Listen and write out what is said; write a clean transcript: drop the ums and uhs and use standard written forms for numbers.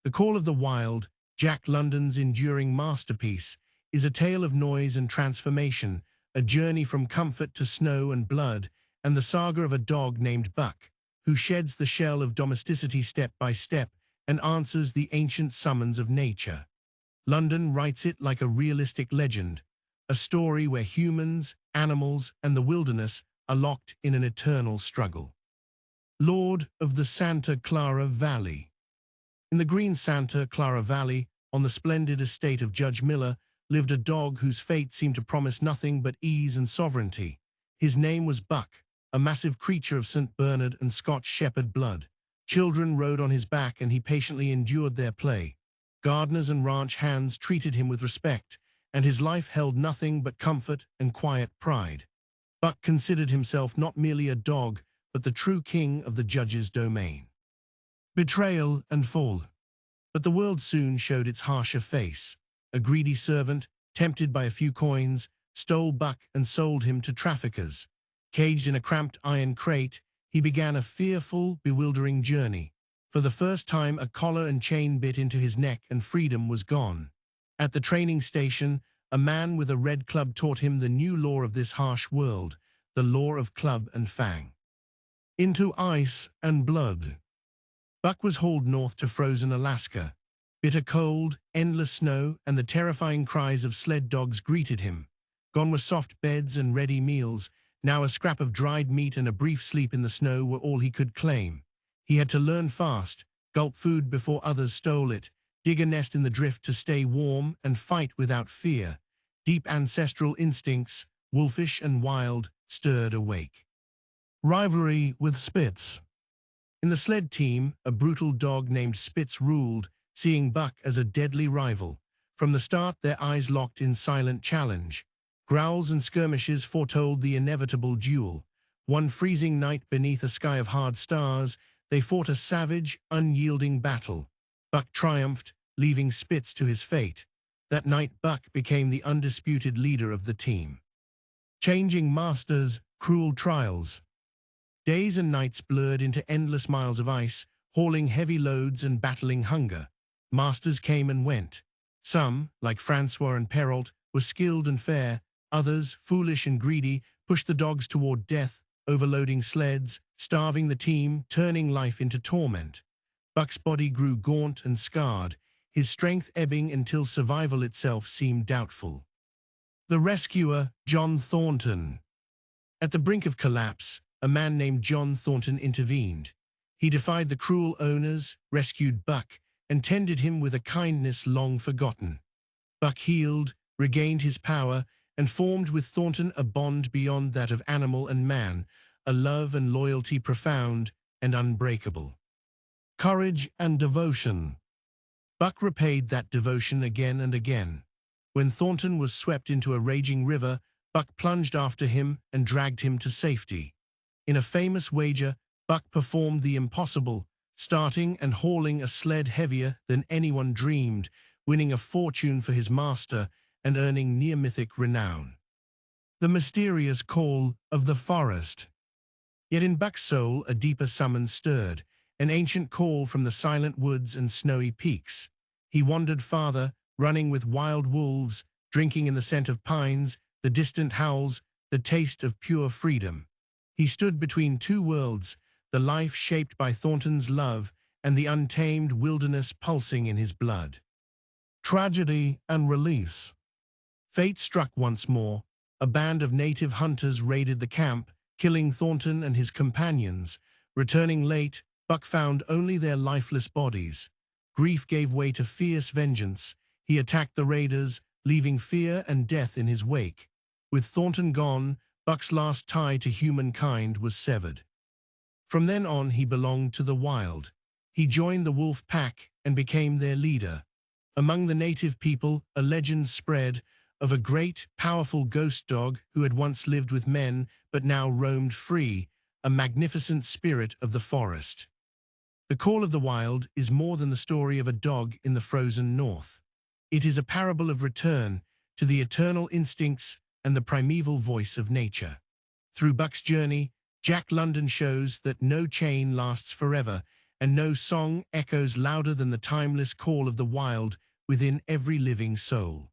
The Call of the Wild, Jack London's enduring masterpiece, is a tale of noise and transformation, a journey from comfort to snow and blood, and the saga of a dog named Buck, who sheds the shell of domesticity step by step and answers the ancient summons of nature. London writes it like a realistic legend, a story where humans, animals, and the wilderness are locked in an eternal struggle. Lord of the Santa Clara Valley. In the green Santa Clara Valley, on the splendid estate of Judge Miller, lived a dog whose fate seemed to promise nothing but ease and sovereignty. His name was Buck, a massive creature of St. Bernard and Scotch Shepherd blood. Children rode on his back and he patiently endured their play. Gardeners and ranch hands treated him with respect, and his life held nothing but comfort and quiet pride. Buck considered himself not merely a dog, but the true king of the judge's domain. Betrayal and fall. But the world soon showed its harsher face. A greedy servant, tempted by a few coins, stole Buck and sold him to traffickers. Caged in a cramped iron crate, he began a fearful, bewildering journey. For the first time, a collar and chain bit into his neck and freedom was gone. At the training station, a man with a red club taught him the new law of this harsh world, the law of club and fang. Into ice and blood. Buck was hauled north to frozen Alaska. Bitter cold, endless snow, and the terrifying cries of sled dogs greeted him. Gone were soft beds and ready meals. Now a scrap of dried meat and a brief sleep in the snow were all he could claim. He had to learn fast, gulp food before others stole it, dig a nest in the drift to stay warm, and fight without fear. Deep ancestral instincts, wolfish and wild, stirred awake. Rivalry with Spitz. In the sled team, a brutal dog named Spitz ruled, seeing Buck as a deadly rival. From the start, their eyes locked in silent challenge. Growls and skirmishes foretold the inevitable duel. One freezing night beneath a sky of hard stars, they fought a savage, unyielding battle. Buck triumphed, leaving Spitz to his fate. That night, Buck became the undisputed leader of the team. Changing masters, cruel trials. Days and nights blurred into endless miles of ice, hauling heavy loads and battling hunger. Masters came and went. Some, like Francois and Perrault, were skilled and fair. Others, foolish and greedy, pushed the dogs toward death, overloading sleds, starving the team, turning life into torment. Buck's body grew gaunt and scarred, his strength ebbing until survival itself seemed doubtful. The rescuer, John Thornton. At the brink of collapse, a man named John Thornton intervened. He defied the cruel owners, rescued Buck, and tended him with a kindness long forgotten. Buck healed, regained his power, and formed with Thornton a bond beyond that of animal and man, a love and loyalty profound and unbreakable. Courage and devotion. Buck repaid that devotion again and again. When Thornton was swept into a raging river, Buck plunged after him and dragged him to safety. In a famous wager, Buck performed the impossible, starting and hauling a sled heavier than anyone dreamed, winning a fortune for his master and earning near-mythic renown. The mysterious call of the forest. Yet in Buck's soul a deeper summons stirred, an ancient call from the silent woods and snowy peaks. He wandered farther, running with wild wolves, drinking in the scent of pines, the distant howls, the taste of pure freedom. He stood between two worlds, the life shaped by Thornton's love and the untamed wilderness pulsing in his blood. Tragedy and release. Fate struck once more. A band of native hunters raided the camp, killing Thornton and his companions. Returning late, Buck found only their lifeless bodies. Grief gave way to fierce vengeance. He attacked the raiders, leaving fear and death in his wake. With Thornton gone, Buck's last tie to humankind was severed. From then on, he belonged to the wild. He joined the wolf pack and became their leader. Among the native people, a legend spread of a great, powerful ghost dog who had once lived with men but now roamed free, a magnificent spirit of the forest. The Call of the Wild is more than the story of a dog in the frozen north. It is a parable of return to the eternal instincts and the primeval voice of nature. Through Buck's journey, Jack London shows that no chain lasts forever and no song echoes louder than the timeless call of the wild within every living soul.